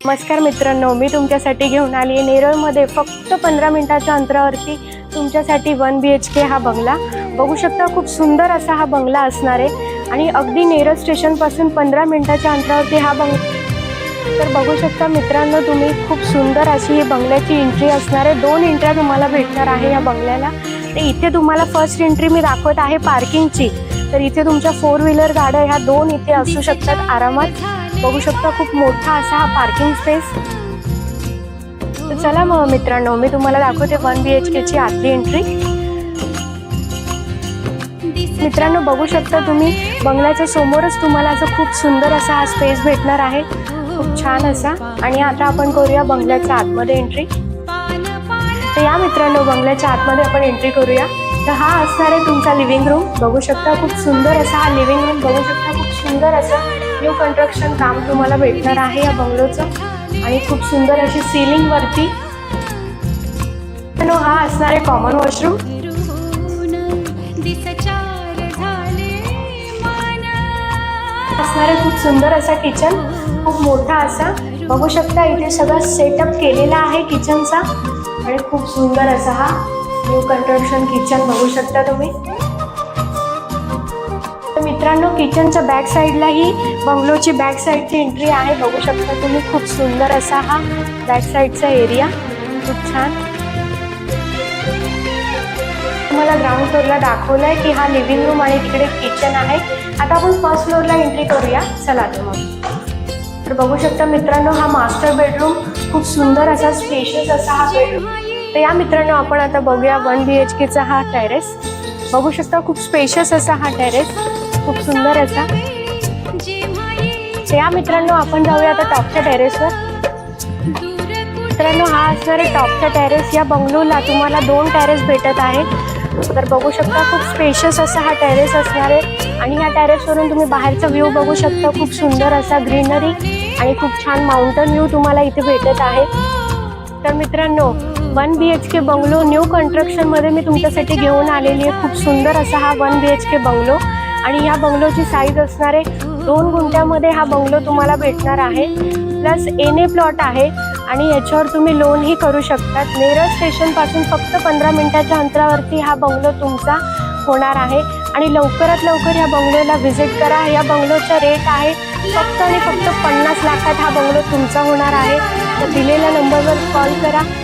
नमस्कार मित्रांनो, मी तुमच्यासाठी घेऊन आली आहे नेरळमध्ये फक्त 15 मिनिटाच्या अंतरावरती तुमच्यासाठी 1 BHK हा बंगला बघू शकता। खूप सुंदर असा हा बंगला असणार आहे आणि अगदी नेरळ स्टेशनपासून 15 मिनिटाच्या अंतरावरती हा बंगला। तर बघू शकता मित्रांनो, तुम्ही खूप सुंदर अशी ही बंगल्याची एंट्री असणार आहे। 2 एंट्र्या तुम्हाला भेटणार आहे या बंगल्याला। तर इथे तुम्हाला फर्स्ट एंट्री मी दाखवत आहे पार्किंगची। तर इथे तुमच्या 4 व्हीलर गाड्या ह्या 2 इथे असू शकतात आरामात। बघू शकता खूप मोठा असा हा पार्किंग स्पेस। तर चला मग मित्रांनो, मी तुम्हाला दाखवते 1 BHK ची आतली एंट्री। मित्रांनो बघू शकता तुम्ही, बंगल्याच्या समोरच तुम्हाला असं खूप सुंदर असा हा स्पेस भेटणार आहे, खूप छान असा। आणि आता आपण करूया बंगल्याच्या आतमध्ये एंट्री। तर या मित्रांनो, बंगल्याच्या आतमध्ये आपण एंट्री करूया। तर हा असणार आहे तुमचा लिव्हिंग रूम। बघू शकता खूप सुंदर असा हा लिव्हिंग रूम। बघू शकता खूप सुंदर असं न्यू कंस्ट्रक्शन काम तुम्हाला भेटणार आहे या बंगलोचं। आणि खूप सुंदर अशी सीलिंग वरती हा असणार आहे कॉमन वॉशरूम। असणार आहे खूप सुंदर असा किचन, खूप मोठा असा। बघू शकता इथे सगळं सेटअप केलेला आहे किचनचा आणि खूप सुंदर असा हा न्यू कंस्ट्रक्शन किचन बघू शकता तुम्ही। मित्रांनो किचनच्या बॅक साईडला ही बंगलोची बॅक साईडची एंट्री आहे। बघू शकता तुम्ही खूप सुंदर असा हा बॅक साईडचा एरिया, खूप छान। तुम्हाला ग्राउंड फ्लोअरला दाखवलंय की हा लिव्हिंग रूम आणि तिकडे किचन आहे। आता आपण फर्स्ट फ्लोअरला एंट्री करूया, चला तर मग। तर बघू शकता मित्रांनो, हा मास्टर बेडरूम, खूप सुंदर असा स्पेशियस असा हा बेडरूम। तर या मित्रांनो आपण आता बघूया 1 BHK चा हा टेरेस। बघू शकता खूप स्पेशियस असा हा टेरेस, खूप सुंदर असा। तर या मित्रांनो आपण जाऊया आता टॉपच्या टेरेसवर। मित्रांनो हा असणार आहे टॉपचा टेरेस। या बंगलोला तुम्हाला 2 टेरेस भेटत आहे। तर बघू शकता खूप स्पेशियस असा हा टेरेस असणार आहे आणि या टेरेसवरून तुम्ही बाहेरचा व्ह्यू बघू शकता। खूप सुंदर असा ग्रीनरी आणि खूप छान माउंटन व्ह्यू तुम्हाला इथे भेटत आहे। तर मित्रांनो 1 BHK बंगलो न्यू कंस्ट्रक्शन मध्ये मी तुमच्यासाठी घेऊन आलेली आहे। खूप सुंदर असा हा 1 BHK बंगलो आणि या बंगलोची साईज असणार आहे 2 गुंठ्यामध्ये हा बंगलो तुम्हाला भेटणार आहे। प्लस एने प्लॉट आहे आणि याच्यावर तुम्ही लोनही करू शकतात। नेरळ स्टेशन पासून फक्त 15 मिनिटाच्या अंतरावरती हा बंगलो तुमचा होणार आहे आणि लवकरात लवकर या बंगलोला व्हिजिट करा। या बंगलोचा रेट आहे फक्त आणि फक्त 50 लाखात हा बंगलो तुमचा होणार आहे। तर दिलेल्या नंबरवर कॉल करा।